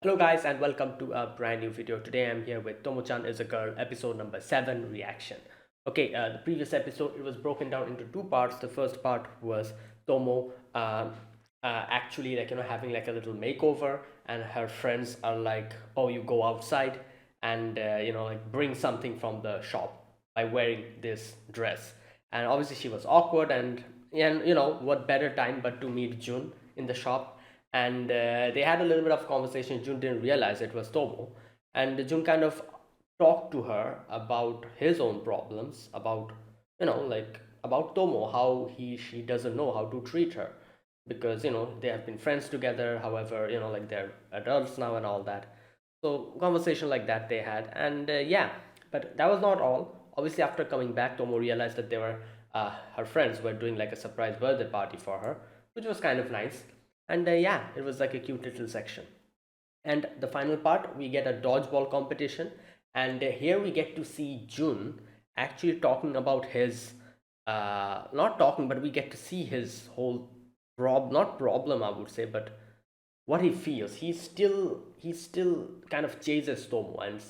Hello guys and welcome to a brand new video. Today I'm here with Tomo-chan is a girl, episode number 7 reaction. Okay, the previous episode it was broken down into two parts. The first part was Tomo actually having like a little makeover, and her friends are like, "Oh, you go outside and like bring something from the shop by wearing this dress." And obviously she was awkward, and what better time but to meet Jun in the shop, and they had a little bit of conversation. Jun didn't realize it was Tomo, and Jun kind of talked to her about his own problems, about about Tomo, how she doesn't know how to treat her because they have been friends together. However, like they're adults now and all that. So conversation like that they had, and yeah, but that was not all. Obviously, after coming back, Tomo realized that they were her friends were doing like a surprise birthday party for her, which was kind of nice. And yeah, it was like a cute little section. And the final part, we get a dodgeball competition, and here we get to see Jun actually talking about his, not talking, but we get to see his whole not problem, I would say, but what he feels. He still kind of chases Tomo and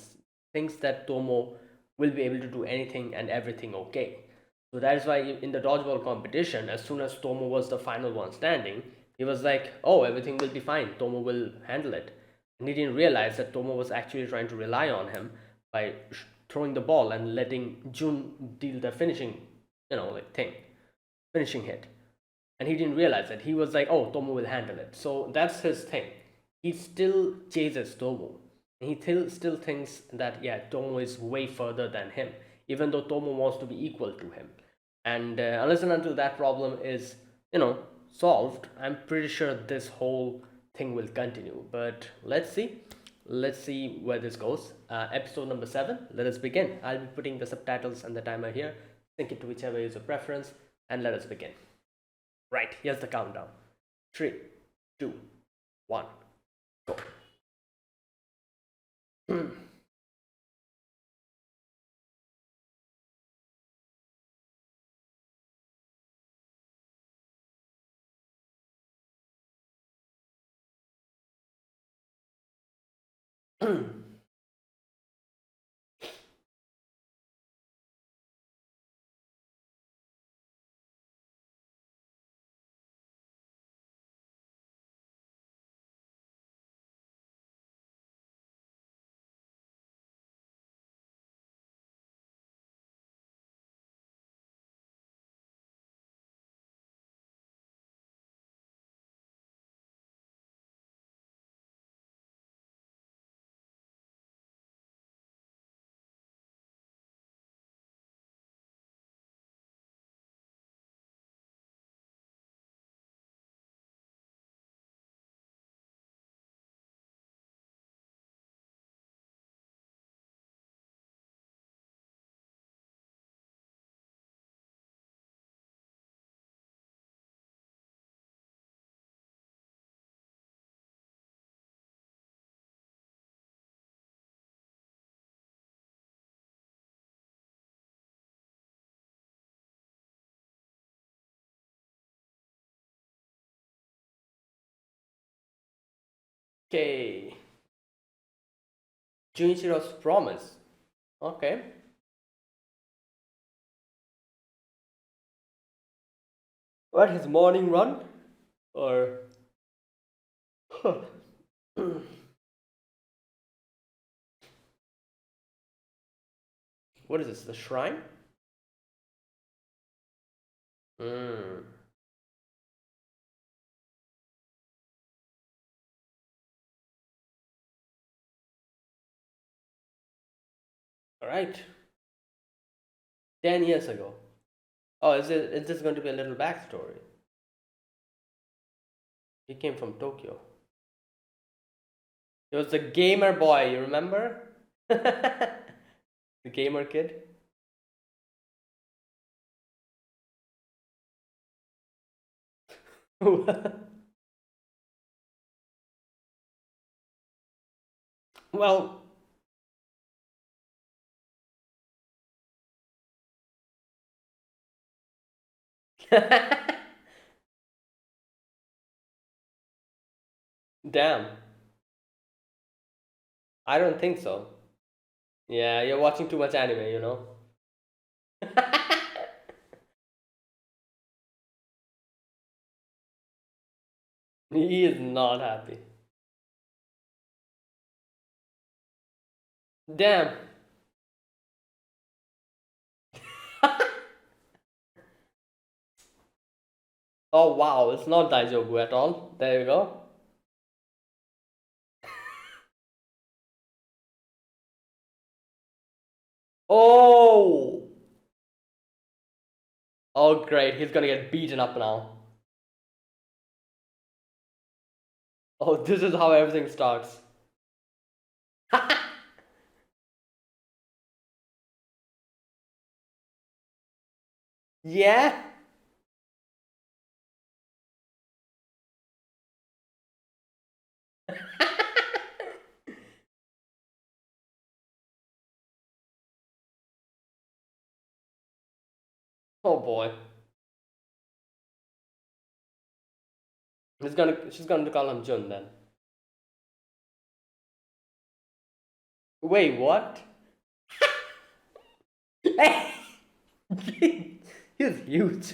thinks that Tomo will be able to do anything and everything okay. So that is why in the dodgeball competition, as soon as Tomo was the final one standing, he was like, "Oh, everything will be fine. Tomo will handle it." And he didn't realize that Tomo was actually trying to rely on him by throwing the ball and letting Jun deal the finishing, finishing hit. And he didn't realize that. He was like, "Oh, Tomo will handle it." So that's his thing. He still chases Tomo. He still thinks that, yeah, Tomo is way further than him, even though Tomo wants to be equal to him. And unless and until that problem is, solved, I'm pretty sure this whole thing will continue. But let's see. Let's see where this goes. Episode number 7. Let us begin. I'll be putting the subtitles and the timer here. Sync it to whichever is your preference, and let us begin. Right, here's the countdown. Three, two, one, go. Okay, Junichiro's promise. Okay. What, his morning run? Or. What is this? The shrine? Hmm. Alright. 10 years ago. Oh, is this going to be a little backstory? He came from Tokyo. He was the gamer boy, you remember? The gamer kid? Well, damn. I don't think so. Yeah, you're watching too much anime, you know? He is not happy. Damn. Oh wow, it's not Daijobu at all. There you go. Oh! Oh great, he's gonna get beaten up now. Oh, this is how everything starts. Yeah? Oh boy. She's gonna call him Jun then. Wait, what? He's huge.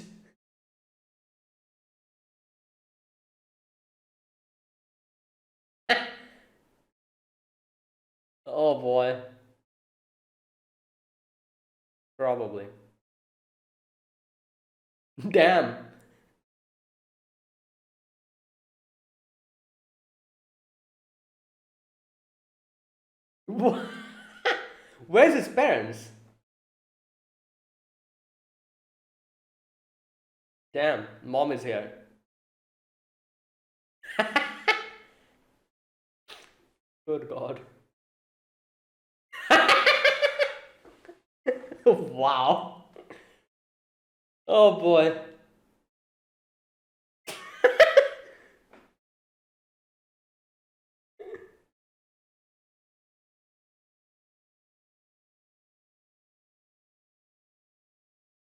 Oh boy. Probably. Damn. Where's his parents? Damn, mom is here. Good God. Wow. Oh boy.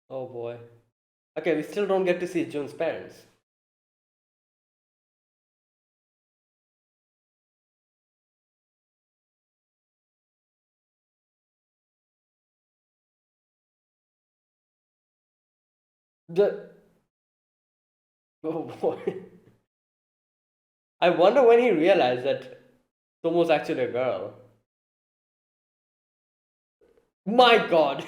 Oh boy. Okay, we still don't get to see Jun's parents. The oh boy. I wonder when he realized that Tomo's actually a girl. My God.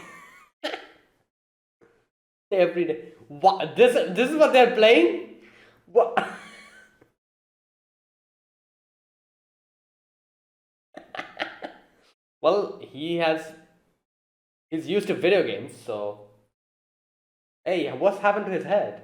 Every day. What? This is what they're playing? What? Well, he's used to video games, so hey, what's happened to his head?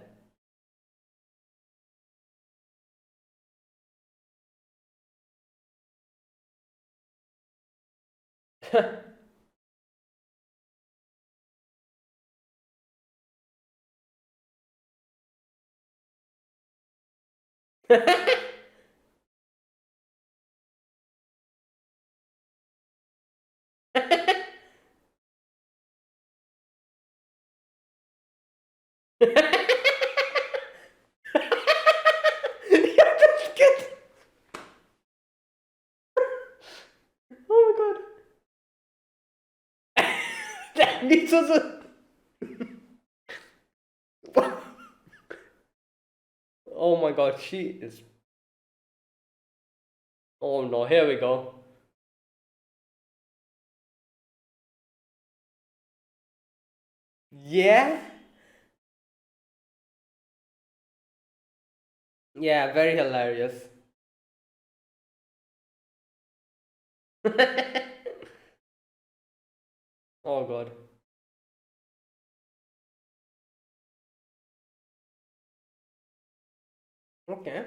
Oh my God. This was a oh my God, she is. Oh no, here we go. Yeah? Yeah, very hilarious. Oh God. Okay.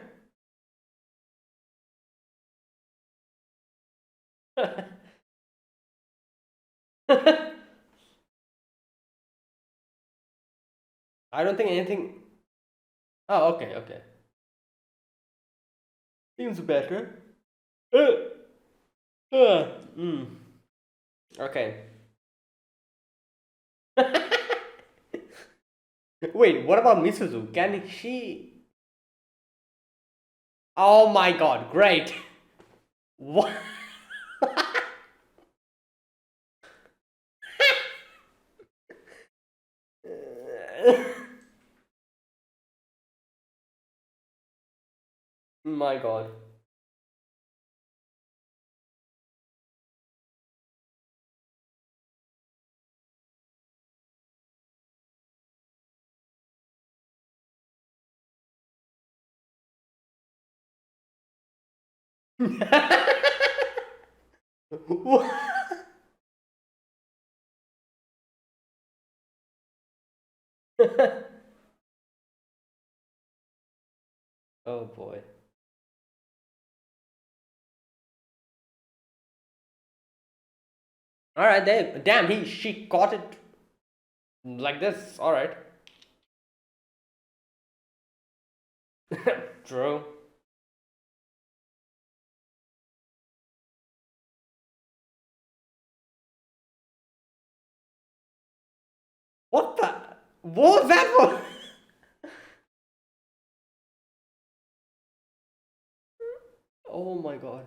I don't think anything. Oh, okay, okay. Seems better. Uh, mm. Okay. Wait, what about Misuzu? Can she? Oh my God, great. What? My God. What? Oh boy. All right, there. Damn, she caught it like this. All right. True. What the? What was that for? Oh my God.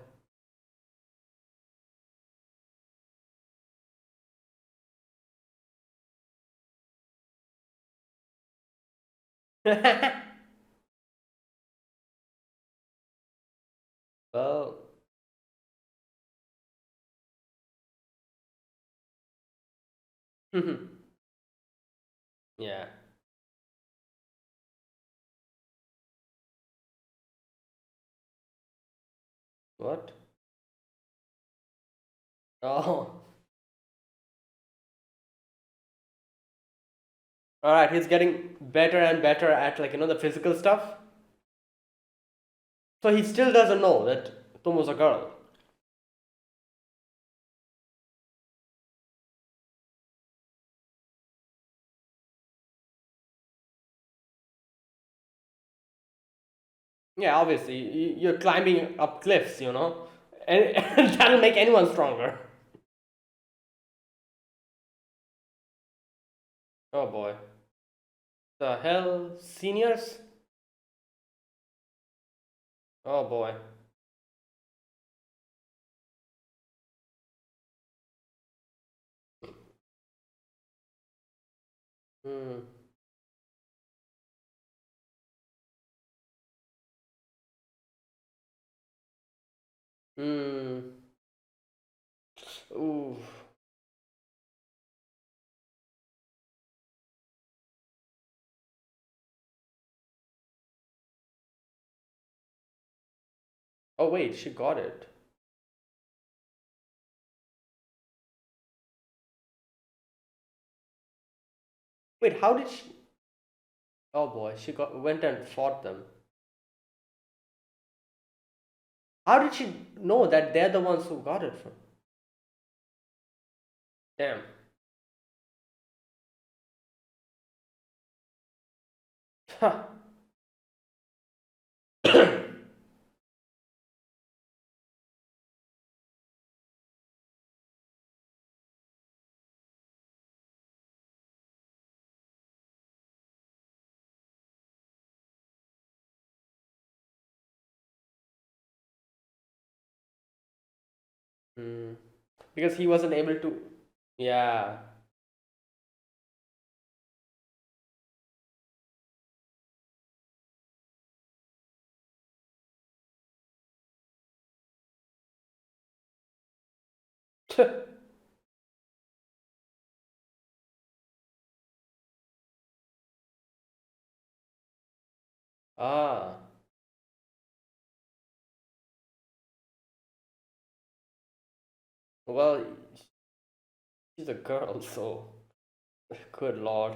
Well, yeah. What? Oh. All right, he's getting better and better at, like, the physical stuff. So he still doesn't know that Tomo's a girl. Yeah, obviously, you're climbing up cliffs, and that'll make anyone stronger. Oh boy. The hell, seniors? Oh boy. Hmm. Hmm. Ooh. Oh wait, she got it. Wait, how did she? Oh boy, she went and fought them. How did she know that they're the ones who got it from? Damn. Huh. Hmm. Because he wasn't able to. Yeah. Ah. Well, she's a girl, so good lord.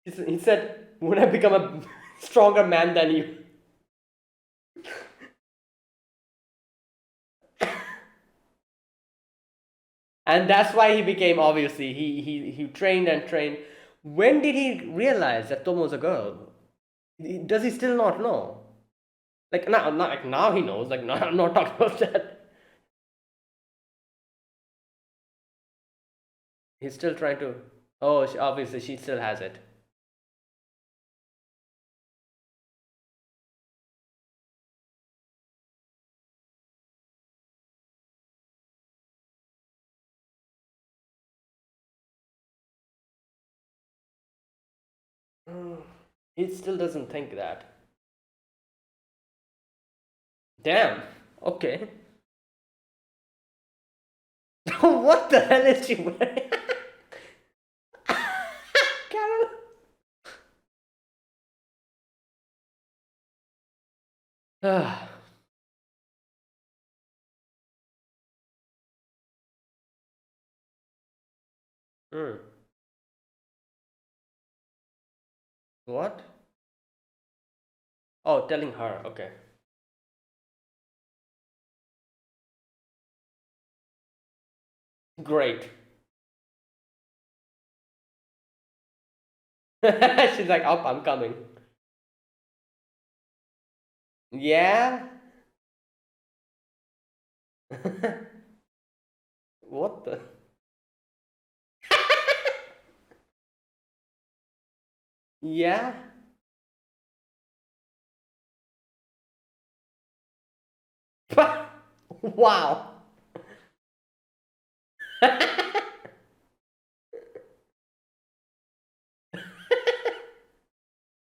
He said, "Would I become a stronger man than you?" And that's why he became, obviously, he trained and trained. When did he realize that Tomo's a girl? Does he still not know? Like now, like now he knows. Like, no, I'm not talking about that. He's still trying to. Oh, obviously she still has it. He still doesn't think that. Damn. Okay. What the hell is she wearing? Carol. Ah. Hmm. What? Oh, telling her. Okay. Great. She's like, "Up, I'm coming." Yeah. What the? Yeah. Wow.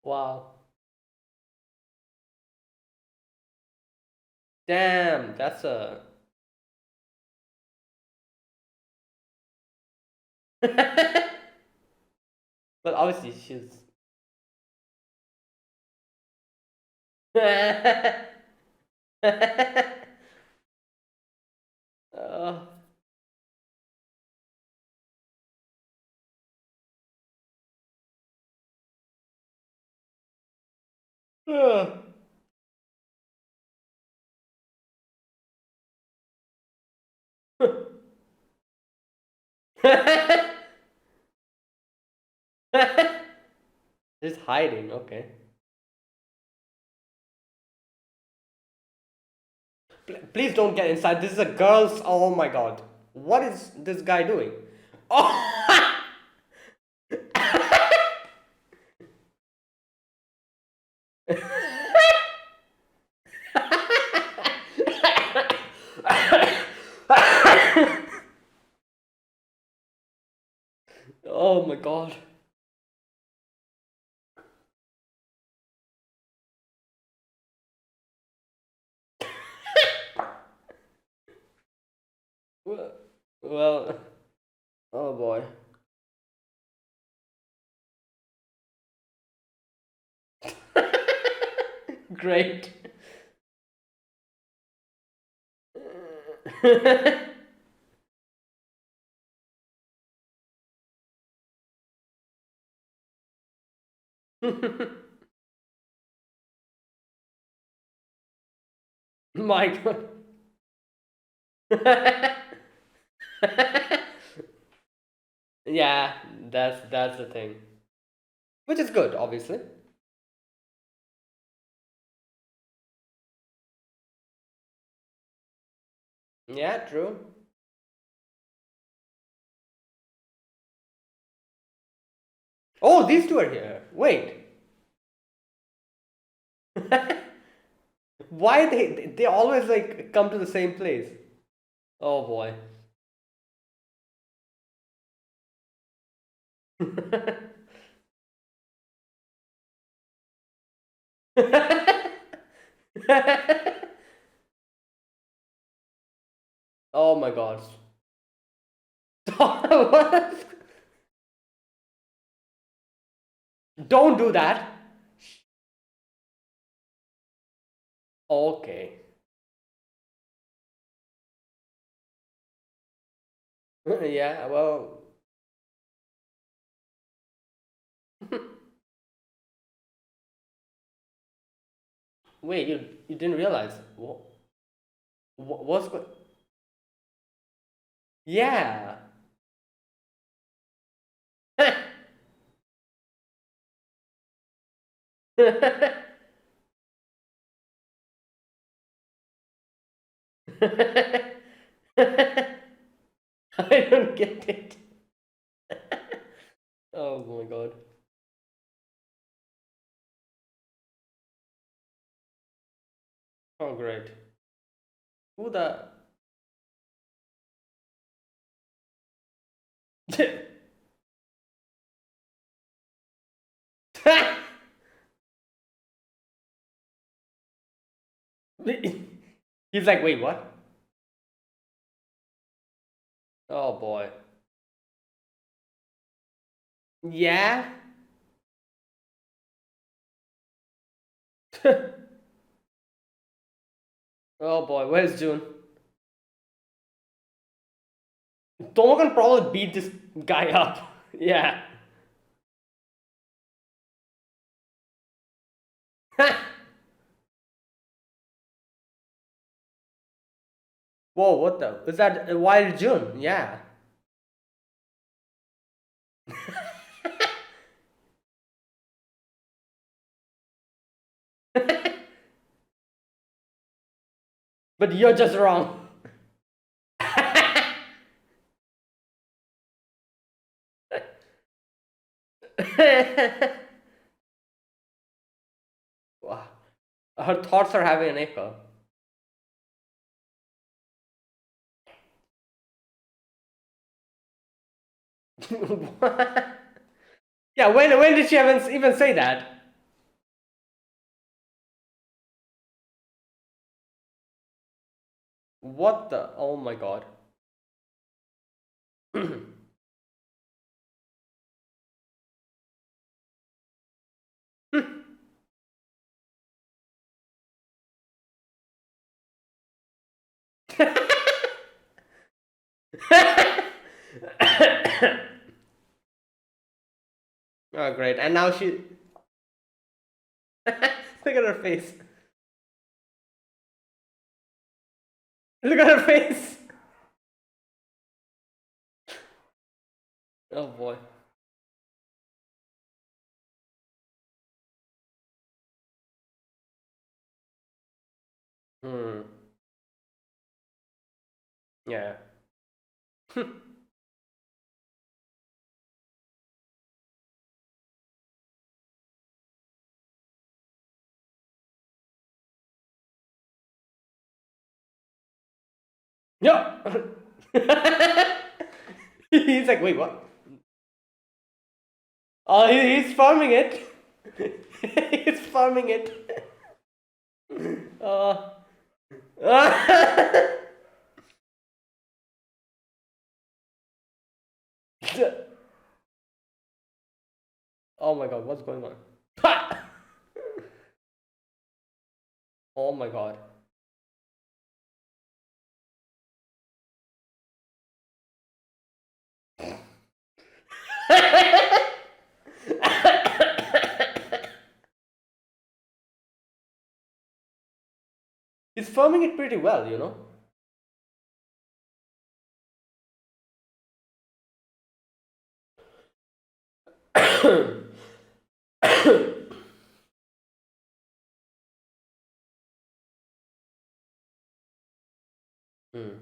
Wow. Damn, that's a. But obviously she's. uh, Just hiding, okay. Please don't get inside. This is a girl's. Oh my god. What is this guy doing? Oh! Oh my god. Well, well, oh boy. Great. My god. Yeah, that's the thing. Which is good, obviously. Yeah, true. Oh, these two are here. Wait. Why they always like come to the same place? Oh boy. Oh my god. What? Don't do that. Okay. Yeah, well. Wait, you didn't realize what's going? Yeah. I don't get it. Oh my god. Oh great. Who the? He's like, wait, what? Oh boy. Yeah? Oh boy, where's June? Tomo can probably beat this guy up. Yeah. Whoa, what the? Is that a wild June? Yeah. But you're just wrong. Wow. Her thoughts are having an echo. Yeah, when did she even say that? What the? Oh my god. Oh, great. And now she. Look at her face. Look at her face. Oh boy. Hmm. Yeah. No. He's like, wait, what? Oh, he's farming it. He's farming it. Uh, oh my god, what's going on? Oh my god. He's farming it pretty well, you know? Hmm.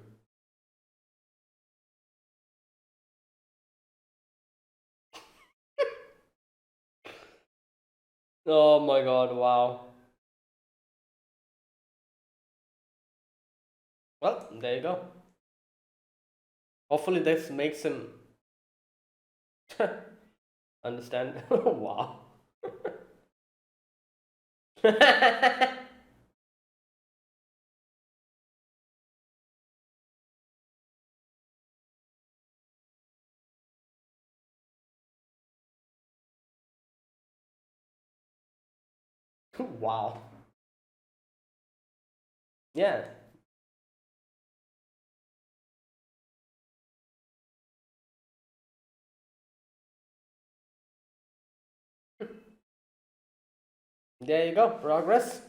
Oh my god, wow. Well, there you go. Hopefully this makes him understand. Wow. Wow. Yeah. There you go. Progress.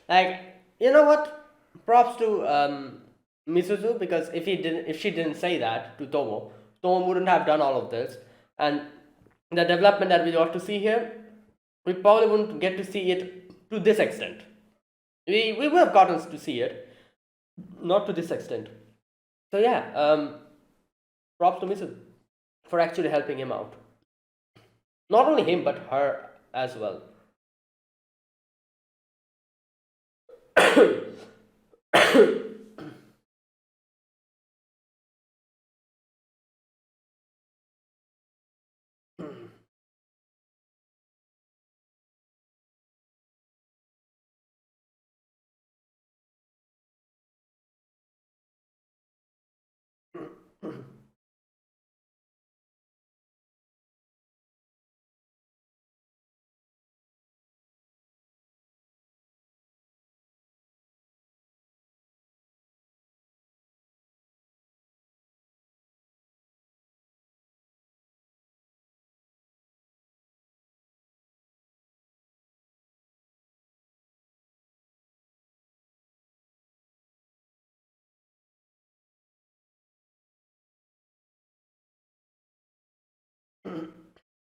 Like, you know what? Props to Misuzu, because if she didn't say that to Tomo, Tomo wouldn't have done all of this, and the development that we got to see here, we probably wouldn't get to see it to this extent. We would have gotten to see it, not to this extent. So yeah, props to Misuzu for actually helping him out. Not only him, but her as well.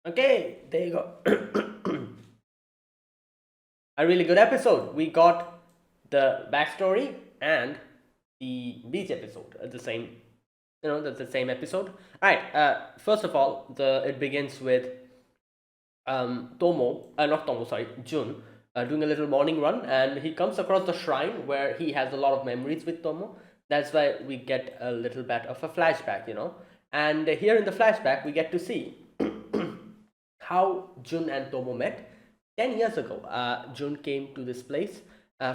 Okay, there you go. A really good episode. We got the backstory and the beach episode at the same, that's the same episode. All right. First of all, the it begins with not Tomo, sorry, Jun, doing a little morning run, and he comes across the shrine where he has a lot of memories with Tomo. That's why we get a little bit of a flashback. And here in the flashback, we get to see how Jun and Tomo met 10 years ago. Jun came to this place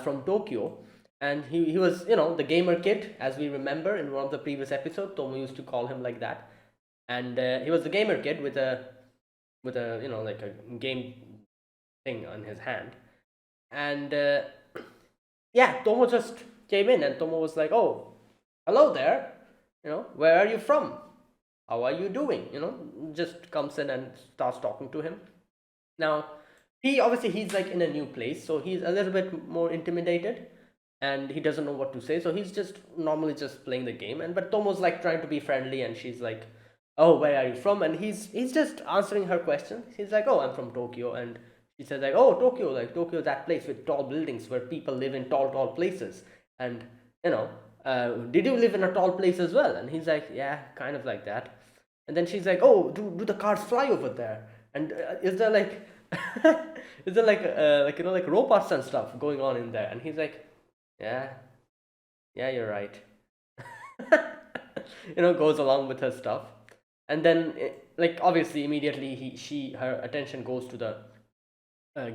from Tokyo, and he was, the gamer kid, as we remember in one of the previous episodes. Tomo used to call him like that. And he was the gamer kid with a like a game thing on his hand. And yeah, Tomo just came in, and Tomo was like, "Oh, hello there. Where are you from? How are you doing?" Just comes in and starts talking to him. Now, he's like in a new place, so he's a little bit more intimidated, and he doesn't know what to say. So he's just normally just playing the game, and but Tomo's like trying to be friendly, and she's like, "Oh, where are you from?" And he's just answering her question. He's like, "Oh, I'm from Tokyo," and she says like, "Oh, Tokyo, like Tokyo, that place with tall buildings where people live in tall places." And you know, did you live in a tall place as well? And he's like, "Yeah, kind of like that." And then she's like, "Oh, do the cars fly over there? And is there like is there like like robots and stuff going on in there?" And he's like, "Yeah, yeah, you're right." Goes along with her stuff. And then like obviously immediately her attention goes to the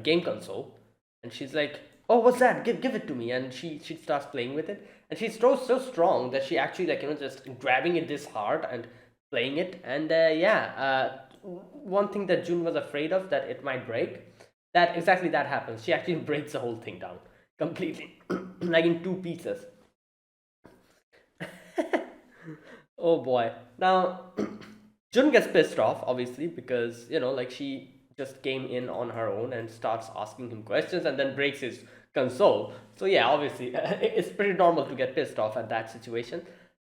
game console, and she's like, "Oh, what's that? Give it to me." And she starts playing with it, and she's so strong that she actually like just grabbing it this hard and playing it. And yeah, one thing that June was afraid of, that it might break, that exactly that happens. She actually breaks the whole thing down completely, like in two pieces. Oh boy. Now, Jun gets pissed off, obviously, because, like she just came in on her own and starts asking him questions and then breaks his console. So, yeah, obviously, it's pretty normal to get pissed off at that situation.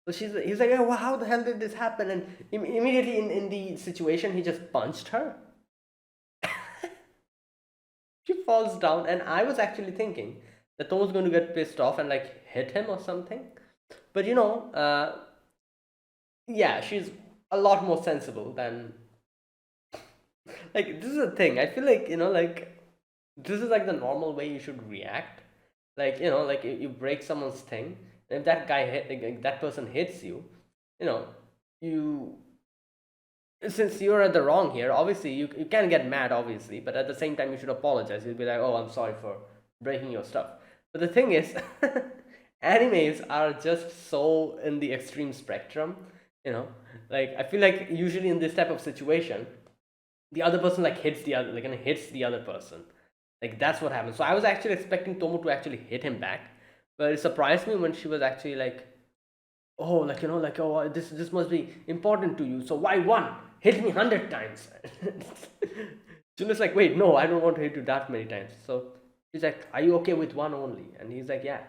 So he's like, "Oh, well, how the hell did this happen?" And immediately in the situation, he just punched her. She falls down, and I was actually thinking that Tom was going to get pissed off and like hit him or something. But yeah, she's a lot more sensible than, like, this is the thing. I feel like, like this is like the normal way you should react. Like, like you break someone's thing, and if that guy like, that person hits you, you know, you since you're at the wrong here, obviously you can get mad, obviously, but at the same time you should apologize. You'll be like, "Oh, I'm sorry for breaking your stuff." But the thing is, animes are just so in the extreme spectrum, you know. Like I feel like usually in this type of situation, the other person like hits the other, like, and hits the other person. Like that's what happens. So I was actually expecting Tomo to actually hit him back, but it surprised me when she was actually like, "Oh, like like, oh, this must be important to you. So why one? Hit me 100 times." Juno's like, "Wait, no, I don't want to hit you that many times." So she's like, "Are you okay with one only?" And he's like, "Yeah."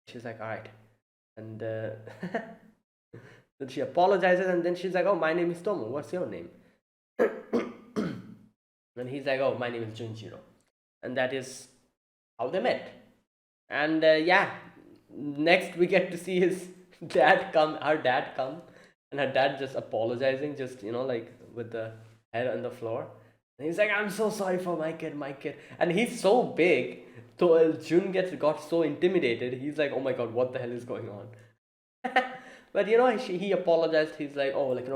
She's like, "All right." And then she apologizes, and then she's like, "Oh, my name is Tomo. What's your name?" And he's like, "Oh, my name is Junjiro." And that is how they met. And yeah, next we get to see his her dad come, and her dad just apologizing, just like with the head on the floor. And he's like, "I'm so sorry for my kid," and he's so big. So Jun got so intimidated. He's like, "Oh my god, what the hell is going on?" But he apologized. He's like, "Oh, like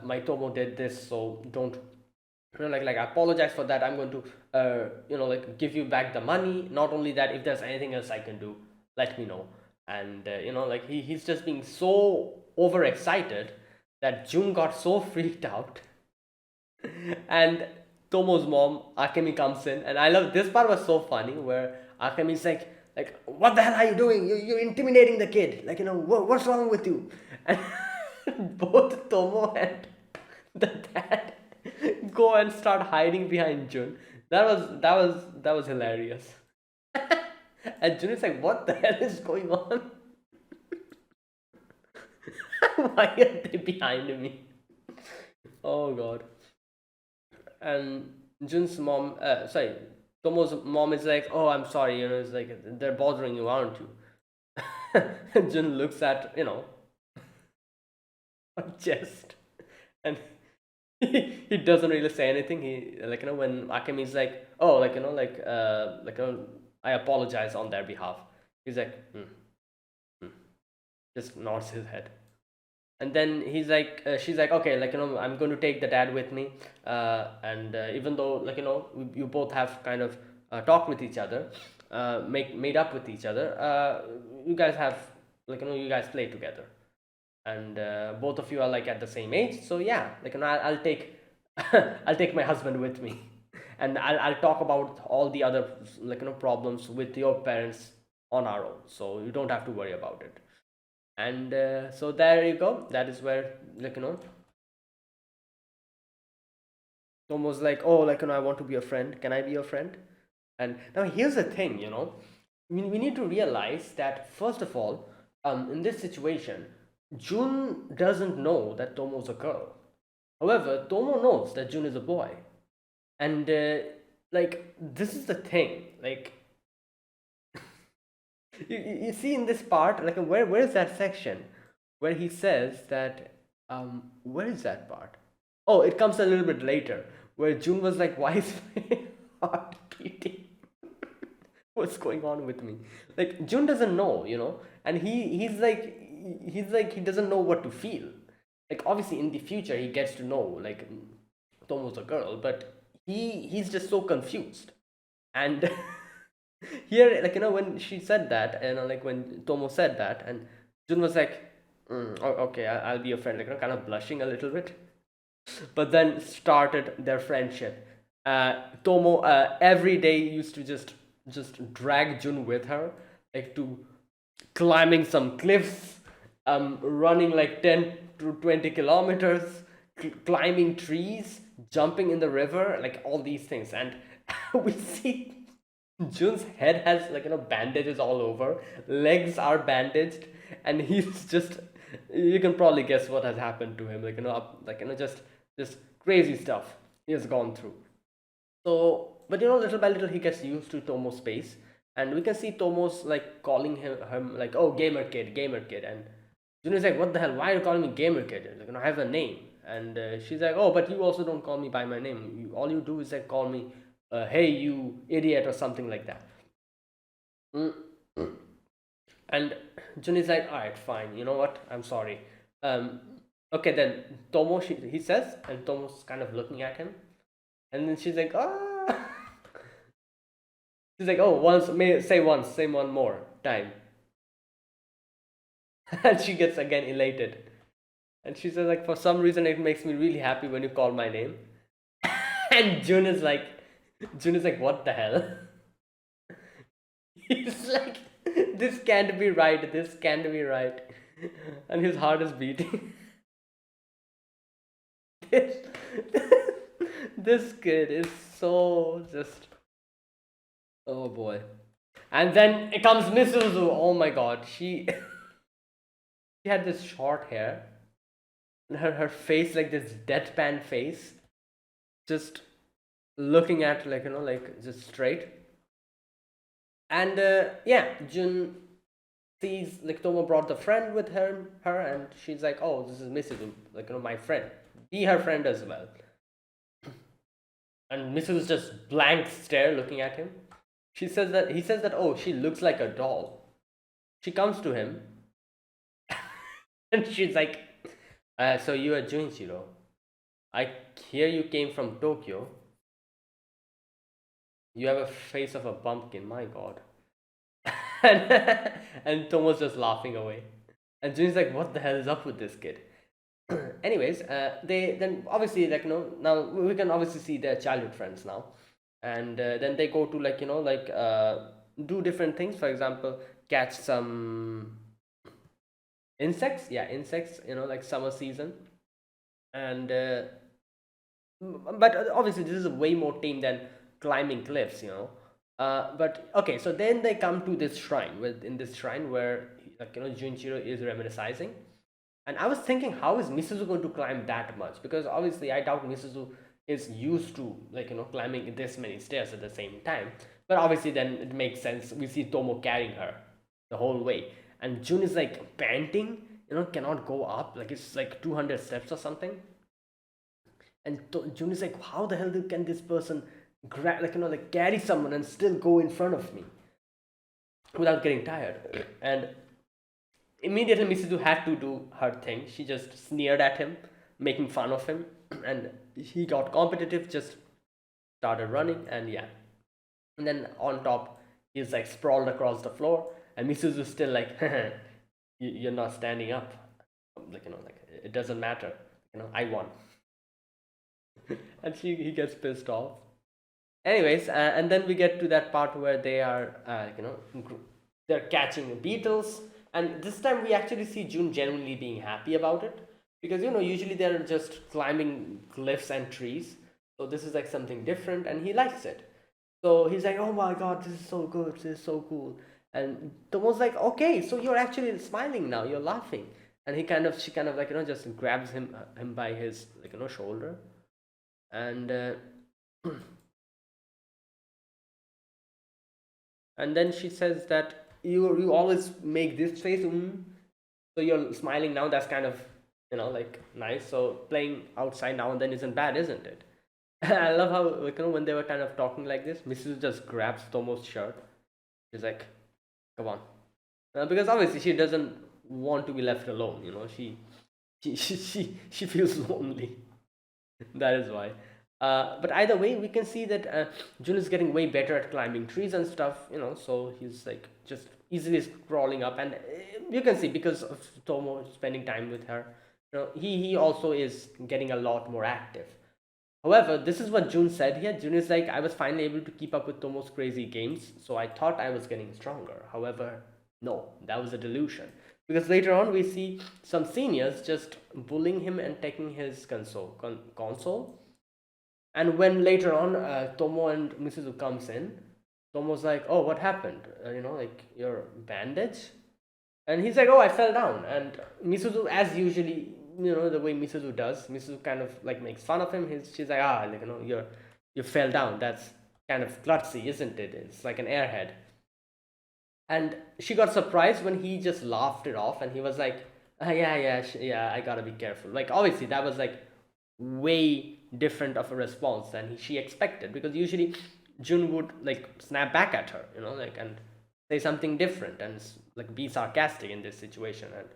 my Tomo did this, so don't like I apologize for that. I'm going to like give you back the money. Not only that, if there's anything else I can do, let me know." And like he's just being so overexcited that Jun got so freaked out. And Tomo's mom Akemi comes in, and I love this part. Was so funny where Akemi's like, "What the hell are you doing? You're intimidating the kid. Like, what's wrong with you?" And both Tomo and the dad go and start hiding behind Jun. That was hilarious. And Jun is like, "What the hell is going on? Why are they behind me?" Oh god. And Jun's mom, sorry, Tomo's mom is like, oh, I'm sorry, it's like they're bothering you, aren't you? Jun looks at, her chest, and he doesn't really say anything. He, like, when Akemi's like, oh, I apologize on their behalf. He's like, just nods his head. And then she's like, okay, I'm going to take the dad with me. And even though, you both have kind of talked with each other, made up with each other, you guys have, you guys play together. And both of you are like at the same age. So yeah, I'll take, I'll take my husband with me. And I'll talk about all the other, problems with your parents on our own. So you don't have to worry about it. And so there you go, that is where, Tom was like, oh, I want to be a friend, can I be your friend? And now here's the thing, we need to realize that first of all, in this situation, Jun doesn't know that Tomo's a girl. However, Tomo knows that Jun is a boy. And this is the thing, you see in this part, where is that section where he says that, where is that part? Oh, it comes a little bit later, where June was like, why is my heart beating? What's going on with me? Like, June doesn't know, and he's like he doesn't know what to feel. Like, obviously in the future he gets to know, like, Tomo's a girl, but he's just so confused. And here, when she said that, when Tomo said that, and Jun was like, okay, I'll be your friend, kind of blushing a little bit. But then started their friendship. Tomo every day used to just drag Jun with her, like, to climbing some cliffs, running like 10 to 20 kilometers, climbing trees, jumping in the river, like all these things. And we see Jun's head has, bandages all over, legs are bandaged, and he's just, you can probably guess what has happened to him, just crazy stuff he has gone through. So, but little by little he gets used to Tomo's pace, and we can see Tomo's like calling him like, oh, gamer kid, and Jun is like, what the hell? Why are you calling me gamer kid? Like, I have a name, and she's like, oh, but you also don't call me by my name. All you do is like call me, hey, you idiot, or something like that. Mm. And Jun is like, all right, fine. You know what? I'm sorry. Um, okay, then Tomo, he says, and Tomo's kind of looking at him, and then she's like, ah. She's like, oh, say one more time. And she gets again elated. And she says, like, for some reason it makes me really happy when you call my name. And Jun is like, what the hell? He's like, this can't be right, this can't be right. And his heart is beating. this, this kid is so just, oh boy. And then it comes Misuzu. Oh my god, she she had this short hair, and her face, like this deadpan face, just looking at, just straight. And yeah, Jun sees, like, Tomo brought the friend with her, and she's like, oh, this is Misuzu, my friend, be her friend as well. And Misuzu's just blank stare looking at him. He says that, oh, she looks like a doll. She comes to him, and she's like, so you are Junichiro. I hear you came from Tokyo. You have a face of a pumpkin, my god. And Tomo's just laughing away. And Jun's like, what the hell is up with this kid? Anyways, they then obviously, now we can obviously see their childhood friends now. And then they go to, do different things. For example, catch some insects. Yeah, insects, like summer season. And but obviously this is way more tame than climbing cliffs. But okay, so then they come to this shrine, in this shrine where, Junichiro is reminiscing. And I was thinking, how is Misuzu going to climb that much? Because obviously I doubt Misuzu is used to, like, climbing this many stairs at the same time. But obviously then it makes sense, we see Tomo carrying her the whole way, and Jun is like panting, cannot go up, like it's like 200 steps or something. And Jun is like, how the hell can this person grab, like, like carry someone and still go in front of me without getting tired? And immediately Misuzu had to do her thing. She just sneered at him, making fun of him, and he got competitive, just started running, and yeah. And then on top, he's like sprawled across the floor, and Misuzu's still like, you're not standing up. Like, like it doesn't matter. I won. And he gets pissed off. Anyways, and then we get to that part where they are, they're catching beetles, and this time we actually see June genuinely being happy about it, because usually they're just climbing cliffs and trees. So this is like something different, and he likes it. So he's like, "Oh my god, this is so good, this is so cool." And Tomo's like, "Okay, so you're actually smiling now, you're laughing." And she kind of like just grabs him by his like shoulder, and and then she says that you always make this face, so you're smiling now. That's kind of like nice. So playing outside now and then isn't bad, isn't it? I love how, like, when they were kind of talking like this, Mrs. just grabs Tomo's shirt. She's like, "Come on," because obviously she doesn't want to be left alone. She feels lonely. That is why. But either way, we can see that Jun is getting way better at climbing trees and stuff. So he's like just easily crawling up, and you can see because of Tomo spending time with her. He also is getting a lot more active. However, this is what Jun said here. Jun is like, I was finally able to keep up with Tomo's crazy games, so I thought I was getting stronger. However, no, that was a delusion. Because later on, we see some seniors just bullying him and taking his console. And when later on, Tomo and Misuzu comes in, Tomo's like, "Oh, what happened? Like your bandage?" And he's like, "Oh, I fell down." And Misuzu, as usually, the way Misuzu does, Misuzu kind of like makes fun of him. She's like, like, you fell down. That's kind of klutzy, isn't it? It's like an airhead. And she got surprised when he just laughed it off, and he was like, yeah, yeah, yeah, I gotta be careful. Like, obviously, that was like way different of a response than she expected, because usually Jun would like snap back at her, like, and say something different and like be sarcastic in this situation, and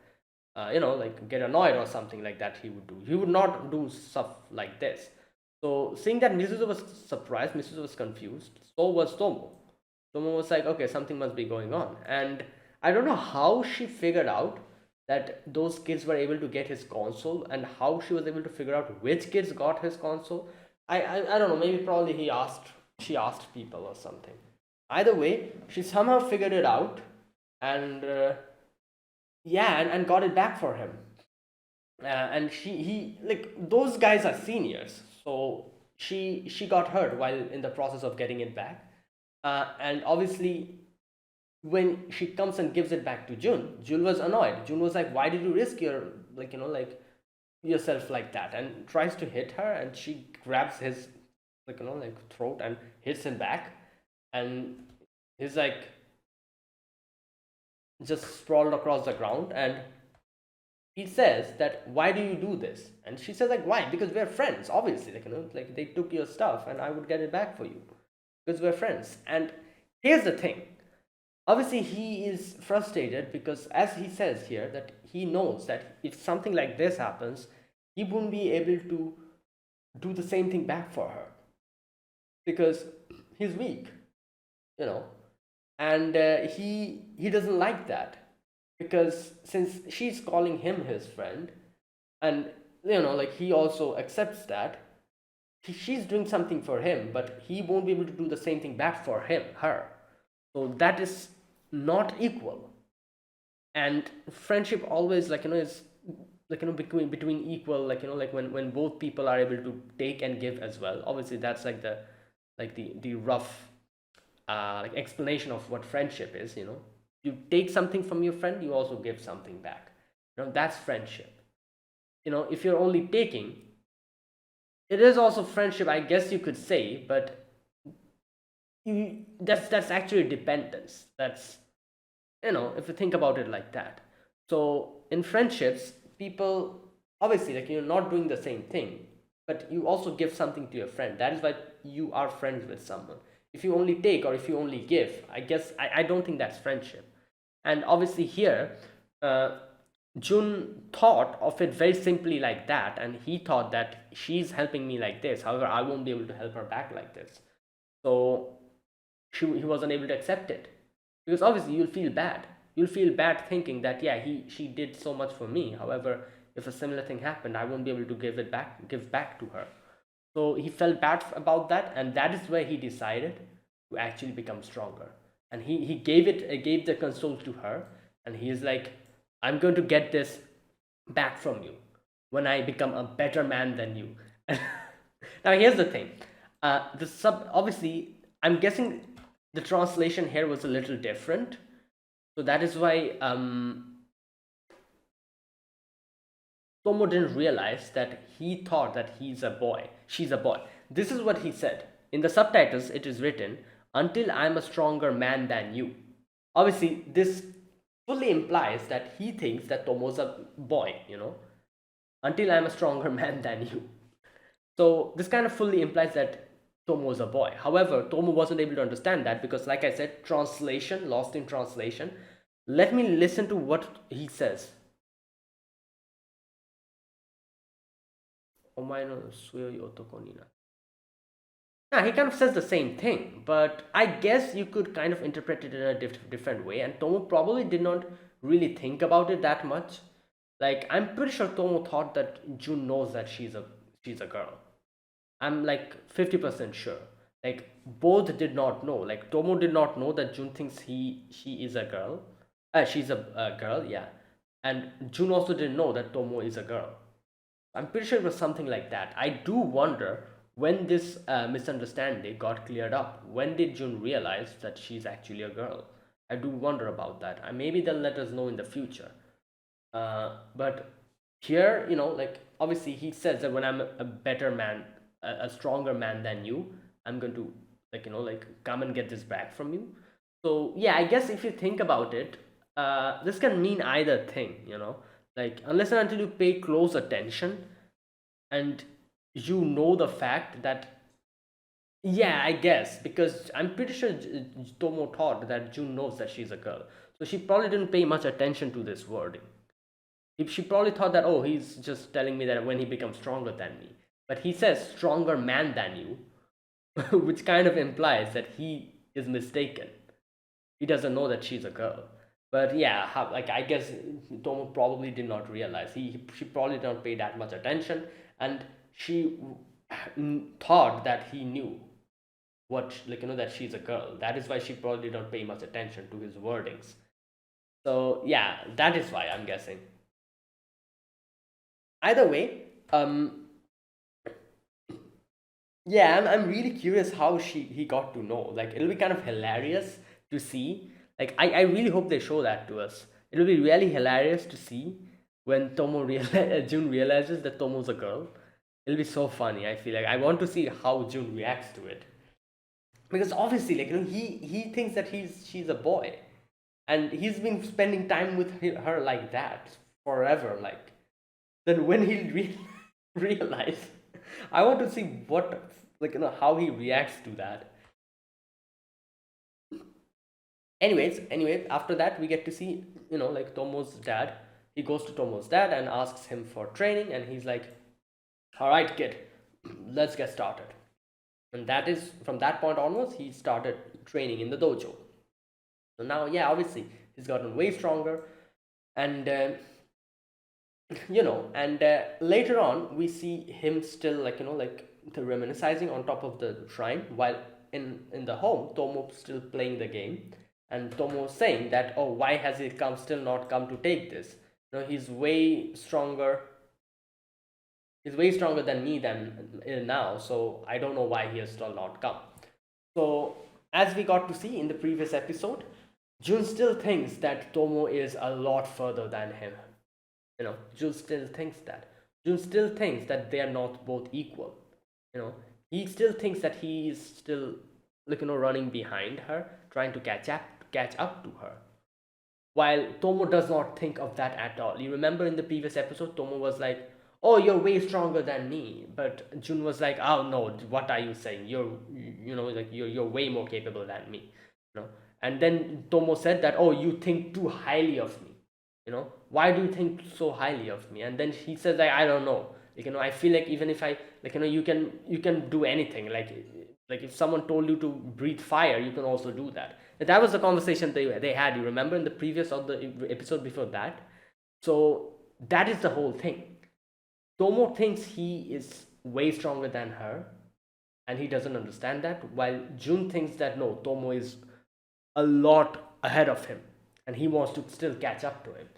like get annoyed or something like that. He would not do stuff like this. So seeing that Misuzu was surprised, Misuzu was confused, so was Tomo. Tomo was like, okay, something must be going on. And I don't know how she figured out that those kids were able to get his console, and how she was able to figure out which kids got his console. I don't know, maybe probably she asked people or something. Either way, she somehow figured it out, and yeah, and got it back for him. And he like, those guys are seniors, so she got hurt while in the process of getting it back. And obviously, when she comes and gives it back to Jun was annoyed. Jun was like, "Why did you risk your like yourself like that?" And tries to hit her, and she grabs his like throat and hits him back, and he's like just sprawled across the ground, and he says that, "Why do you do this?" And she says like, "Why? Because we're friends, obviously, like they took your stuff and I would get it back for you, because we're friends." And here's the thing, obviously he is frustrated, because as he says here, that he knows that if something like this happens, he won't be able to do the same thing back for her, because he's weak, you know and he doesn't like that, because since she's calling him his friend, and like he also accepts that she's doing something for him, but he won't be able to do the same thing back for her. So that is not equal. And friendship always, is between equal, like when both people are able to take and give as well. Obviously that's like the rough like explanation of what friendship is. You take something from your friend, you also give something back. That's friendship. If you're only taking, it is also friendship, I guess you could say, but that's actually dependence. That's, if you think about it like that. So in friendships, people, obviously, like, you're not doing the same thing, but you also give something to your friend. That is why you are friends with someone. If you only take or if you only give, I guess I don't think that's friendship. And obviously here, uh, Jun thought of it very simply like that, and he thought that she's helping me like this, however I won't be able to help her back like this. So he wasn't able to accept it, because obviously you'll feel bad thinking that, yeah, he she did so much for me, however if a similar thing happened, I won't be able to give back to her. So he felt bad about that, and that is where he decided to actually become stronger. And he gave the console to her, and he is like, I'm going to get this back from you when I become a better man than you. Now here's the thing. The sub Obviously, I'm guessing the translation here was a little different, so that is why Tomo didn't realize that he thought that she's a boy. This is what he said. In the subtitles, it is written, "Until I'm a stronger man than you." Obviously, this fully implies that he thinks that Tomo's a boy. Until I'm a stronger man than you. So this kind of fully implies that Tomo is a boy. However, Tomo wasn't able to understand that because, like I said, translation, lost in translation. Let me listen to what he says. Omae no suyo otoko ni na. Yeah, he kind of says the same thing, but I guess you could kind of interpret it in a different way. And Tomo probably did not really think about it that much. Like, I'm pretty sure Tomo thought that Jun knows that she's a girl. I'm like 50% sure. Like, both did not know. Like, Tomo did not know that Jun thinks she is a girl. She's a girl, yeah. And Jun also didn't know that Tomo is a girl. I'm pretty sure it was something like that. I do wonder when this misunderstanding got cleared up. When did Jun realize that she's actually a girl? I do wonder about that. Maybe they'll let us know in the future. But here, like, obviously he says that when I'm a better man, a stronger man than you, I'm going to, like come and get this back from you. So yeah, I guess if you think about it, this can mean either thing. Like, unless and until you pay close attention and you know the fact that, yeah, I guess, because I'm pretty sure Tomo thought that June knows that she's a girl, so she probably didn't pay much attention to this wording. She probably thought that, oh, he's just telling me that when he becomes stronger than me, but he says stronger man than you, which kind of implies that he is mistaken. He doesn't know that she's a girl. But yeah, like, I guess Tomo probably did not realize. She probably did not pay that much attention, and she thought that he knew what, that she's a girl. That is why she probably did not pay much attention to his wordings. So yeah, that is why I'm guessing. Either way, yeah, I'm really curious how he got to know. Like, it'll be kind of hilarious to see. Like, I really hope they show that to us. It'll be really hilarious to see when June realizes that Tomo's a girl. It'll be so funny. I feel like I want to see how June reacts to it, because obviously, like, he thinks that she's a boy, and he's been spending time with her like that forever. Like, then when he realize, I want to see what, how he reacts to that. Anyways, after that we get to see, like, Tomo's dad. He goes to Tomo's dad and asks him for training, and he's like, all right, kid, let's get started. And that is, from that point onwards, he started training in the dojo. So now, yeah, obviously he's gotten way stronger. And later on we see him still, like, the reminiscing on top of the shrine, while in the home Tomo still playing the game. And Tomo saying that, oh, why has he still not come to take this? He's way stronger. He's way stronger than me than now, so I don't know why he has still not come. So, as we got to see in the previous episode, Jun still thinks that Tomo is a lot further than him. Jun still thinks that. Jun still thinks that they are not both equal. you know. He still thinks that he is still, like, running behind her, trying to catch up to her, while Tomo does not think of that at all. You remember in the previous episode, Tomo was like, "Oh, you're way stronger than me," but Jun was like, "Oh no, what are you saying? Like you're way more capable than me, you know." And then Tomo said that, "Oh, you think too highly of me, Why do you think so highly of me?" And then he says like, "I don't know, I feel like even if I, you can do anything, like if someone told you to breathe fire, you can also do that." That was the conversation they had, you remember, in the previous or the episode before that. So that is the whole thing. Tomo thinks he is way stronger than her, and he doesn't understand that, while Jun thinks that no, Tomo is a lot ahead of him, and he wants to still catch up to him.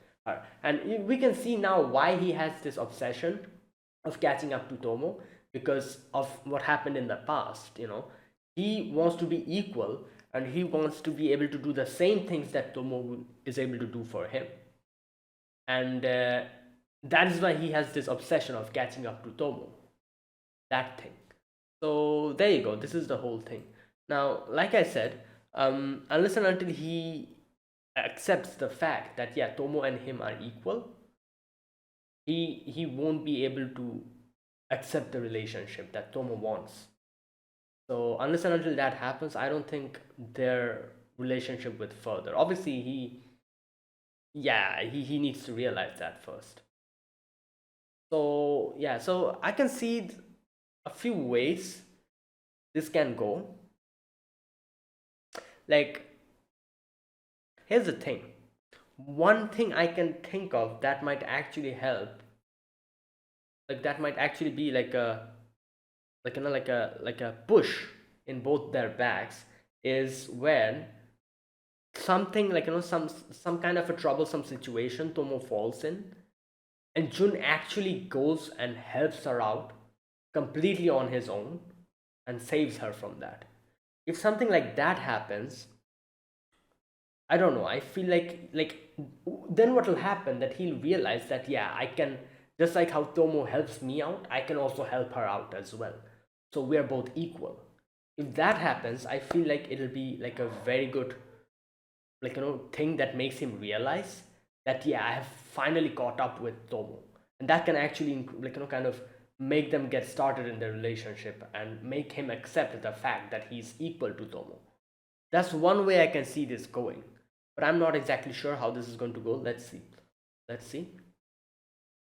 And we can see now why he has this obsession of catching up to Tomo, because of what happened in the past. He wants to be equal, and he wants to be able to do the same things that Tomo is able to do for him. And that is why he has this obsession of catching up to Tomo. That thing. So there you go. This is the whole thing. Now, like I said, unless and until he accepts the fact that yeah, Tomo and him are equal, he won't be able to accept the relationship that Tomo wants. So unless and until that happens, I don't think their relationship will further. Obviously, he needs to realize that first. So yeah, so I can see a few ways this can go. Like, here's the thing. One thing I can think of that might actually help, like that might actually be like a push in both their backs, is when something like some kind of a troublesome situation Tomo falls in, and Jun actually goes and helps her out completely on his own and saves her from that. If something like that happens, I don't know, I feel like then what will happen, that he'll realize that yeah, I can, just like how Tomo helps me out, I can also help her out as well. So we're both equal. If that happens, I feel like it'll be like a very good, thing that makes him realize that yeah, I have finally caught up with Tomo. And that can actually kind of make them get started in their relationship and make him accept the fact that he's equal to Tomo. That's one way I can see this going, but I'm not exactly sure how this is going to go. Let's see.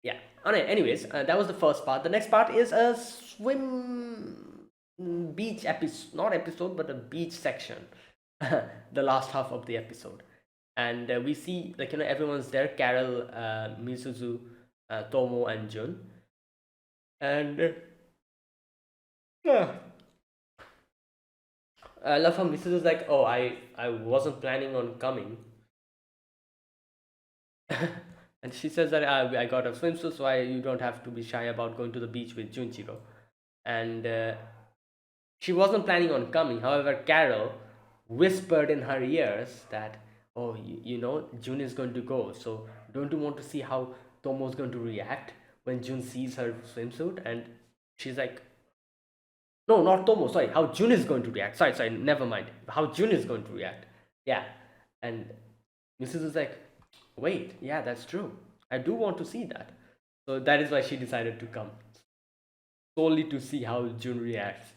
Yeah. Alright, anyways, that was the first part. The next part is a swim beach episode, not episode, but a beach section. The last half of the episode. And we see, everyone's there: Carol, Misuzu, Tomo, and Jun. And yeah, I love how Misuzu's like, "Oh, I wasn't planning on coming." And she says that I got a swimsuit, so you don't have to be shy about going to the beach with Junchiro. And she wasn't planning on coming. However, Carol whispered in her ears that, "Oh, Jun is going to go. So don't you want to see how Tomo's going to react when Jun sees her swimsuit?" And she's like, "No, not Tomo. Sorry, how Jun is going to react. Sorry, never mind. How Jun is going to react." Yeah, and Mrs. is like, "Wait, yeah, that's true. I do want to see that." So that is why she decided to come, solely to see how Jun reacts.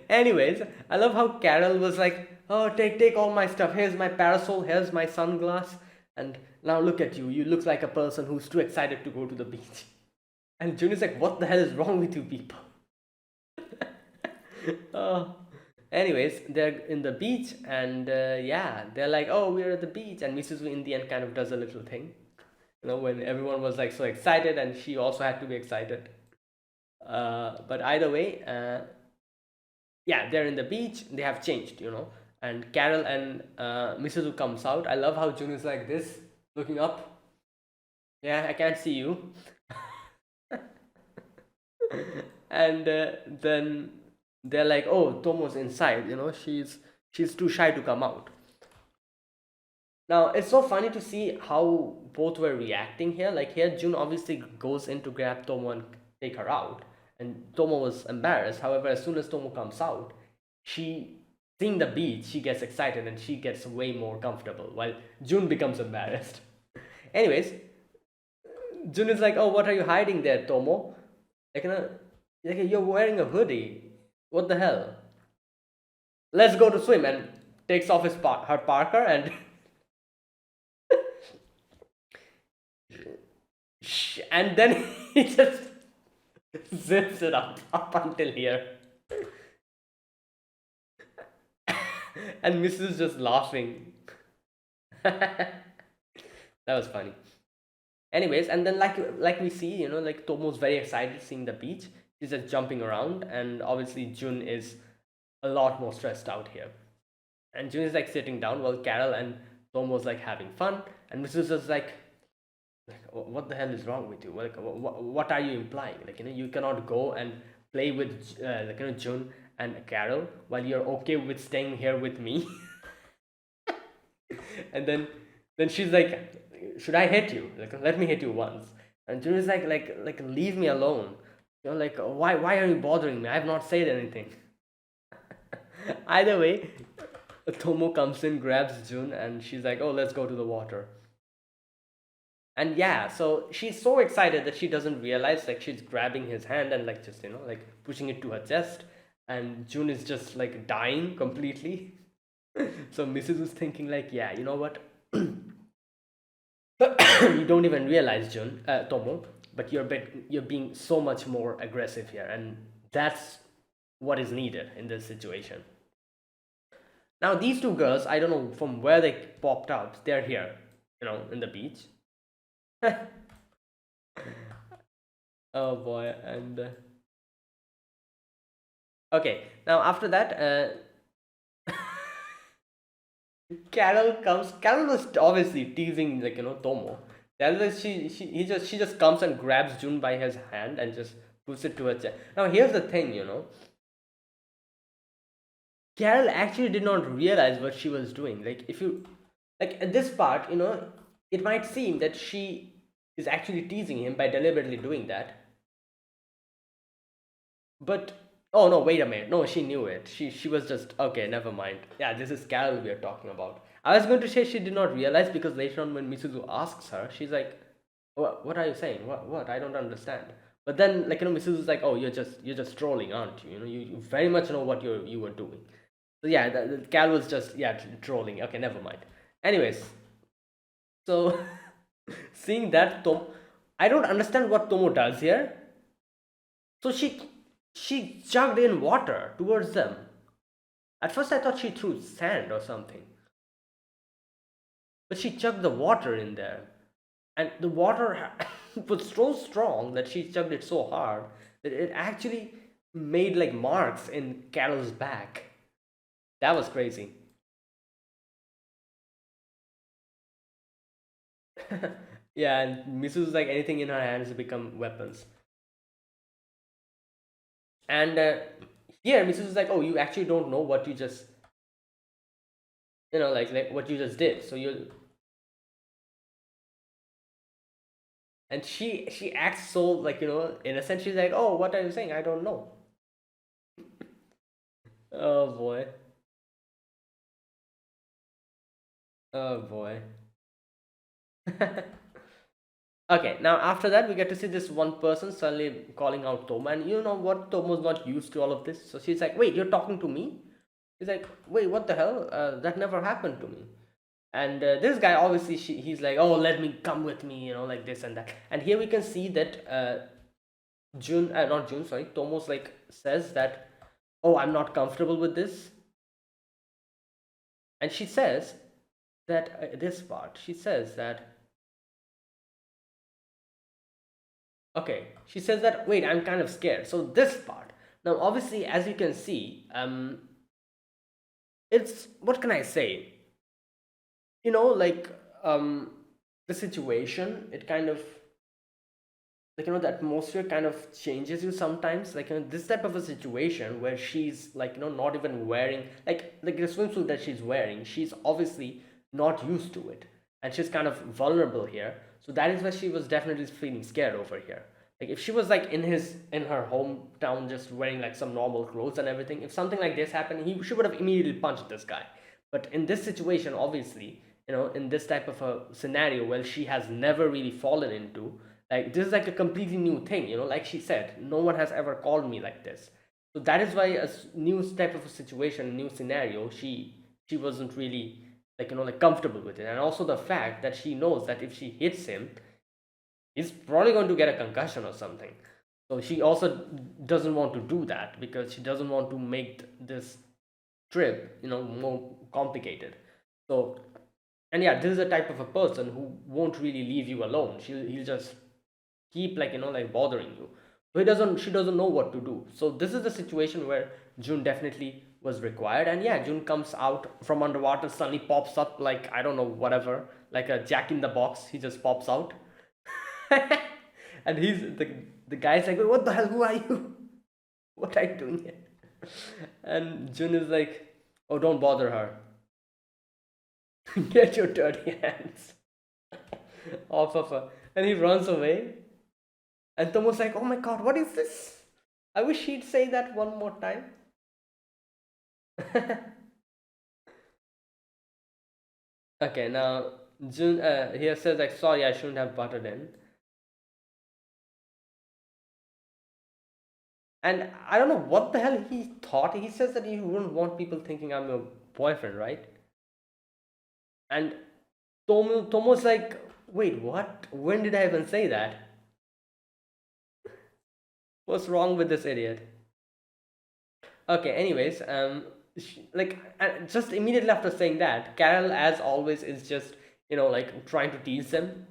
Anyways, I love how Carol was like, "Oh, take all my stuff. Here's my parasol. Here's my sunglass. And now look at you. You look like a person who's too excited to go to the beach." And Jun is like, "What the hell is wrong with you people?" Oh. Anyways, they're in the beach, and yeah, they're like, "Oh, we're at the beach," and Mrs. in the end kind of does a little thing, when everyone was like so excited, and she also had to be excited. But either way, yeah, they're in the beach. They have changed, and Carol and Mrs. comes out. I love how June is like this, looking up. "Yeah, I can't see you." And then they're like, "Oh, Tomo's inside. She's too shy to come out." Now it's so funny to see how both were reacting here. Like here, June obviously goes in to grab Tomo and take her out, and Tomo was embarrassed. However, as soon as Tomo comes out, she seeing the beach, she gets excited and she gets way more comfortable, while Jun becomes embarrassed. Anyways, Jun is like, "Oh, what are you hiding there, Tomo? Like, you're wearing a hoodie. What the hell? Let's go to swim." And takes off her parker and and then he just zips it up until here. And Mrs. is just laughing. That was funny. Anyways, and then like we see, like Tomo's very excited seeing the beach. She's just jumping around, and obviously Jun is a lot more stressed out here. And Jun is like sitting down while Carol and Tomo's like having fun, and Mrs. is like, what the hell is wrong with you? Like, what are you implying? Like, you cannot go and play with like, Jun and Carol while you're okay with staying here with me. And then she's like, should I hit you? Like, let me hit you once. And Jun is like leave me alone. Like, why are you bothering me? I have not said anything. Either way, Tomo comes in, grabs Jun, and she's like, oh, let's go to the water. And yeah, so she's so excited that she doesn't realize, like, she's grabbing his hand and like just like pushing it to her chest, and Jun is just like dying completely. So Mrs. was thinking like, yeah, you know what? You don't even realize, Tomo, but you're being so much more aggressive here, and that's what is needed in this situation. Now these two girls, I don't know from where they popped out. They're here, in the beach. Oh boy, and okay. Now after that, Carol comes. Carol was obviously teasing, like, Tomo. That is, she just comes and grabs Jun by his hand and just puts it to her chest. Now here's the thing, Carol actually did not realize what she was doing. Like, if you like at this part, it might seem that she is actually teasing him by deliberately doing that. But oh no, wait a minute. No, she knew it. She was just okay, never mind. Yeah, this is Carol we are talking about. I was going to say she did not realize because later on when Misuzu asks her, she's like, what are you saying? What? I don't understand. But then, like, Misuzu's like, oh, you're just trolling, aren't you? You very much know what you were doing. So yeah, Cal was just, yeah, trolling. Okay, never mind. Anyways, so seeing that I don't understand what Tomo does here. So she chugged in water towards them. At first I thought she threw sand or something, but she chugged the water in there, and the water was so strong that she chugged it so hard that it actually made like marks in Carol's back. That was crazy. Yeah, and Misu's like anything in her hands become weapons. And here Misu's like, oh, you actually don't know what you just, like what you just did. So you and she acts so like innocent. She's like, oh, what are you saying? I don't know. Oh boy. Oh boy. Okay, now after that, we get to see this one person suddenly calling out Toma, and you know what? Tomo's not used to all of this, so she's like, "Wait, you're talking to me?" He's like, "Wait, what the hell? That never happened to me." And this guy, obviously, he's like, "Oh, let me come with me," like this and that. And here we can see that not June, sorry, Tomo's like says that, "Oh, I'm not comfortable with this," and she says that this part, she says that. Okay, she says that, wait, I'm kind of scared. So this part. Now, obviously, as you can see, it's, what can I say? Like, the situation, it kind of, like, the atmosphere kind of changes you sometimes. Like, this type of a situation where she's, like, not even wearing, like the swimsuit that she's wearing, she's obviously not used to it. And she's kind of vulnerable here. So that is why she was definitely feeling scared over here. Like if she was like in her hometown just wearing like some normal clothes and everything, if something like this happened, she would have immediately punched this guy. But in this situation, obviously, in this type of a scenario where she has never really fallen into, like this is like a completely new thing, like she said, no one has ever called me like this. So that is why new type of a situation, new scenario, she wasn't really like like comfortable with it. And also the fact that she knows that if she hits him, he's probably going to get a concussion or something. So she also doesn't want to do that because she doesn't want to make this trip, more complicated. So, and yeah, this is a type of a person who won't really leave you alone. He'll just keep like like bothering you. So she doesn't know what to do. So this is the situation where June definitely was required. And yeah, June comes out from underwater, suddenly pops up like I don't know, whatever, like a Jack in the Box. He just pops out. And the guy's like, what the hell, who are you? What are you doing here? And Jun is like, oh, don't bother her. Get your dirty hands off of her. And he runs away. And Tomo's like, oh my god, what is this? I wish he'd say that one more time. Okay, now Jun here says like, sorry, I shouldn't have butted in. And I don't know what the hell he thought. He says that he wouldn't want people thinking I'm your boyfriend, right? And Tomo's like, wait, what? When did I even say that? What's wrong with this idiot? Okay, anyways, like, just immediately after saying that, Carol, as always, is just, like trying to tease him.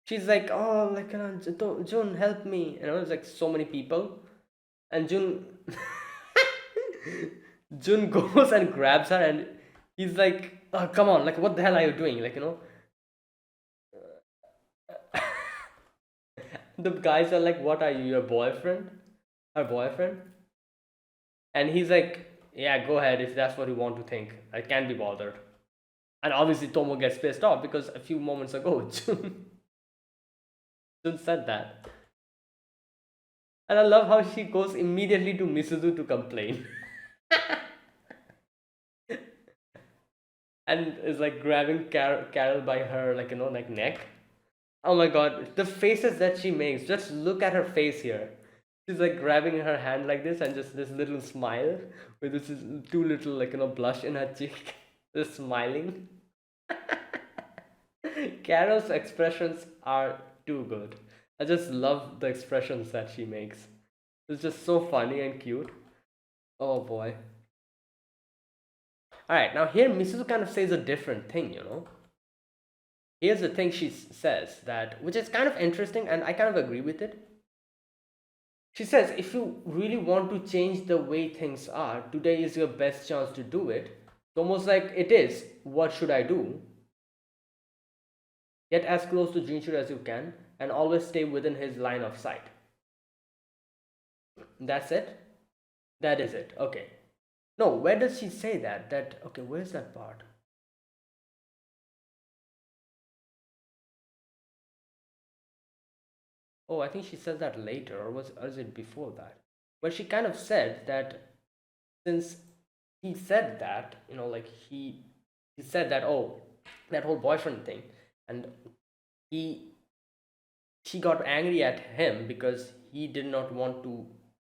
She's like, oh, like, June, help me. It's like so many people. And June goes and grabs her, and he's like, oh, come on, like, what the hell are you doing? Like, the guys are like, what are you, your boyfriend? Her boyfriend? And he's like, yeah, go ahead if that's what you want to think. I can't be bothered. And obviously, Tomo gets pissed off because a few moments ago, Jun said that. And I love how she goes immediately to Misuzu to complain. And is like grabbing Carol by her, like, like neck. Oh my god, the faces that she makes. Just look at her face here. She's like grabbing her hand like this and just this little smile with this too little, like, blush in her cheek. Just smiling. Carol's expressions are too good. I just love the expressions that she makes. It's just so funny and cute. Oh boy. Alright, now here Misuzu kind of says a different thing. Here's the thing she says that, which is kind of interesting, and I kind of agree with it. She says, if you really want to change the way things are, today is your best chance to do it. It's almost like it is. What should I do? Get as close to Jinchuru as you can and always stay within his line of sight. That's it? That is it. Okay. No, where does she say that? Okay, where's that part? Oh, I think she says that later, or is it before that? But she kind of said that since he said that, like he said that, oh, that whole boyfriend thing, and she got angry at him because he did not want to,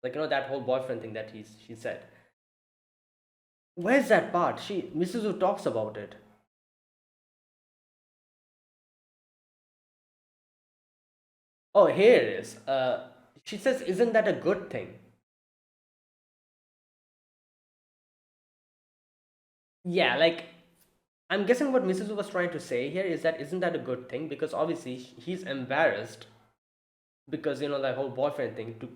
like, that whole boyfriend thing that she said. Where's that part? Misuzu talks about it. Oh, here it is. She says, isn't that a good thing? Yeah, like, I'm guessing what Misuzu was trying to say here is that isn't that a good thing? Because obviously he's embarrassed because, that whole boyfriend thing to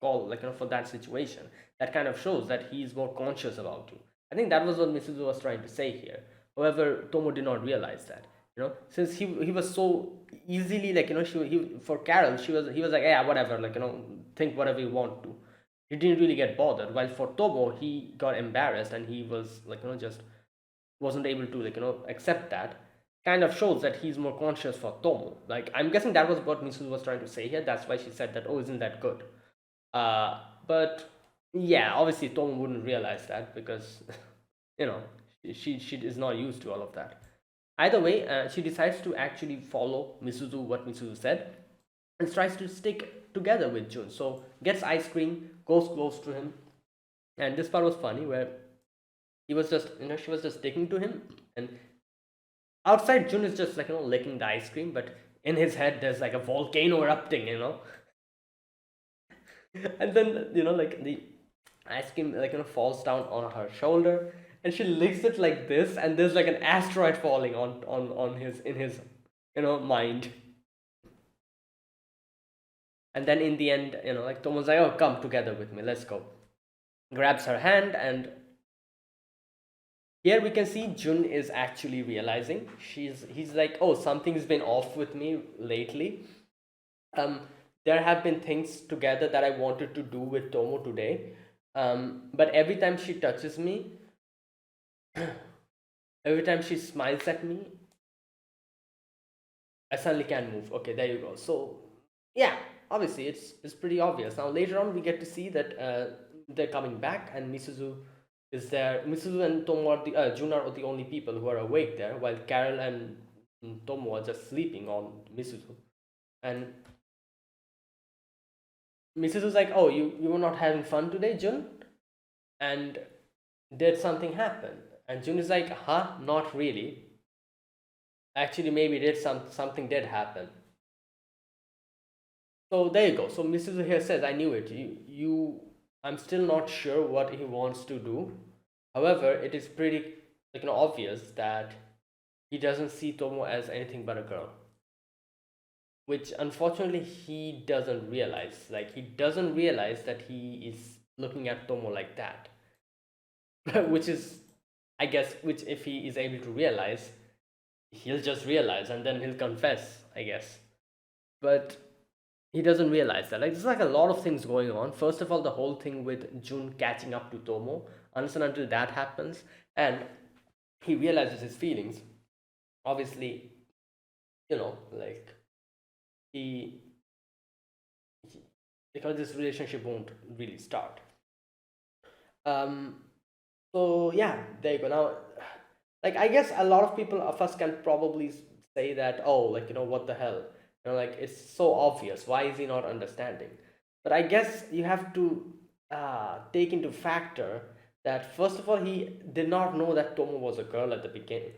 call, like, for that situation. That kind of shows that he's more conscious about you. I think that was what Misuzu was trying to say here. However, Tomo did not realize that. Since he was so easily, like, for Carol, he was like, yeah, whatever, like, think whatever you want to. He didn't really get bothered. While for Tomo, he got embarrassed and he was like, just wasn't able to, like, accept that. kind of shows that he's more conscious for Tomo. Like, I'm guessing that was what Misuzu was trying to say here. That's why she said that, oh, isn't that good? But yeah, obviously Tomo wouldn't realize that because, you know, she is not used to all of that. Either way, she decides to actually follow Misuzu, what Misuzu said, and tries to stick together with Jun. So gets ice cream, goes close to him, and this part was funny where he was just, she was just sticking to him, and outside Jun is just like, licking the ice cream, but in his head there's like a volcano erupting. And then like the ice cream like falls down on her shoulder, and she licks it like this, and there's like an asteroid falling on his in his mind. And then in the end, like Tomo's like, oh, come together with me, let's go. Grabs her hand, and here we can see Jun is actually realizing he's like, oh, something's been off with me lately. um there have been things together that I wanted to do with Tomo today, but every time she touches me, every time she smiles at me, I suddenly can't move. Okay, there you go. So yeah, obviously it's pretty obvious. Now later on we get to see that they're coming back, and Misuzu is there. Misuzu and Tomo are Jun are the only people who are awake there, while Carol and Tomo are just sleeping on Misuzu. And Misuzu's like, oh, you were not having fun today, Jun? And did something happen? And Jun is like, huh, not really. Actually, maybe did something did happen. So there you go. So Mrs. here says, I knew it. I'm still not sure what he wants to do. However, it is pretty obvious that he doesn't see Tomo as anything but a girl, which unfortunately he doesn't realize. Like, he doesn't realize that he is looking at Tomo like that, which is, I guess, which if he is able to realize, he'll just realize and then he'll confess, I guess. But he doesn't realize that. Like, there's like a lot of things going on. First of all, the whole thing with Jun catching up to Tomo, until that happens, and he realizes his feelings. Obviously, like he, because this relationship won't really start. Um. So yeah, there you go. Now, like, I guess a lot of people of us can probably say that, oh, like, what the hell, like, it's so obvious, why is he not understanding? But I guess you have to take into factor that, first of all, he did not know that Tomo was a girl at the beginning.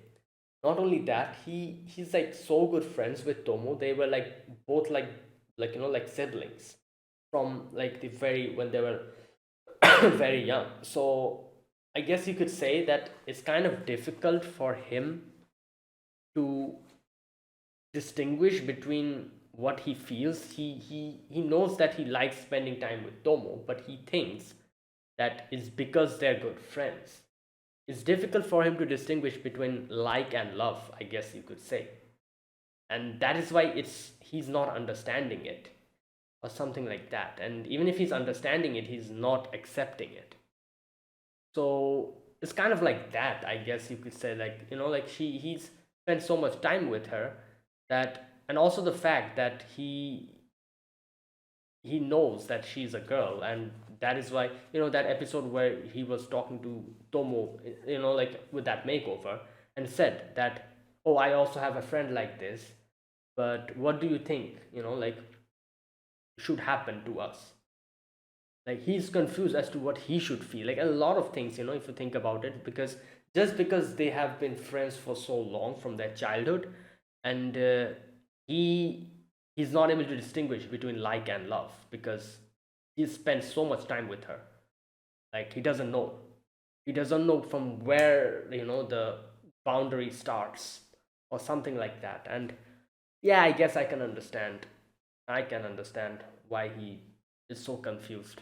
Not only that, he's like so good friends with Tomo. They were like both like siblings from like the very when they were very young. So I guess you could say that it's kind of difficult for him to distinguish between what he feels. He knows that he likes spending time with Tomo, but he thinks that it's because they're good friends. It's difficult for him to distinguish between like and love, I guess you could say. And that is why he's not understanding it, or something like that. And even if he's understanding it, he's not accepting it. So it's kind of like that, I guess you could say. Like, like he's spent so much time with her, that, and also the fact that he knows that she's a girl, and that is why, that episode where he was talking to Tomo, like with that makeover, and said that, oh, I also have a friend like this, but what do you think, like, should happen to us? Like, he's confused as to what he should feel. Like, a lot of things, if you think about it, because just because they have been friends for so long from their childhood, and he's not able to distinguish between like and love, because he spent so much time with her. Like, he doesn't know from where the boundary starts, or something like that. And yeah, I guess I can understand why he is so confused,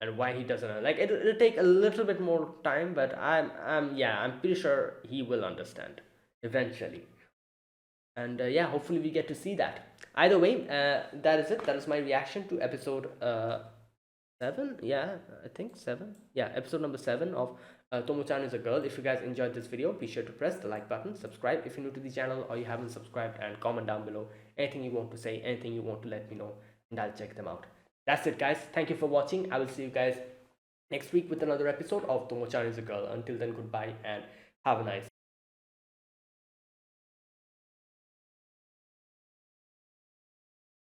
and why he doesn't like it. It'll take a little bit more time, but I'm pretty sure he will understand eventually. And yeah, hopefully we get to see that. Either way, that is it. That is my reaction to episode 7. Yeah, I think 7. Yeah, episode number 7 of Tomo-chan is a girl. If you guys enjoyed this video, be sure to press the like button, subscribe if you're new to the channel or you haven't subscribed, and comment down below anything you want to say, anything you want to let me know, and I'll check them out. That's it, guys. Thank you for watching. I will see you guys next week with another episode of Tomo-chan is a girl. Until then, goodbye and have a nice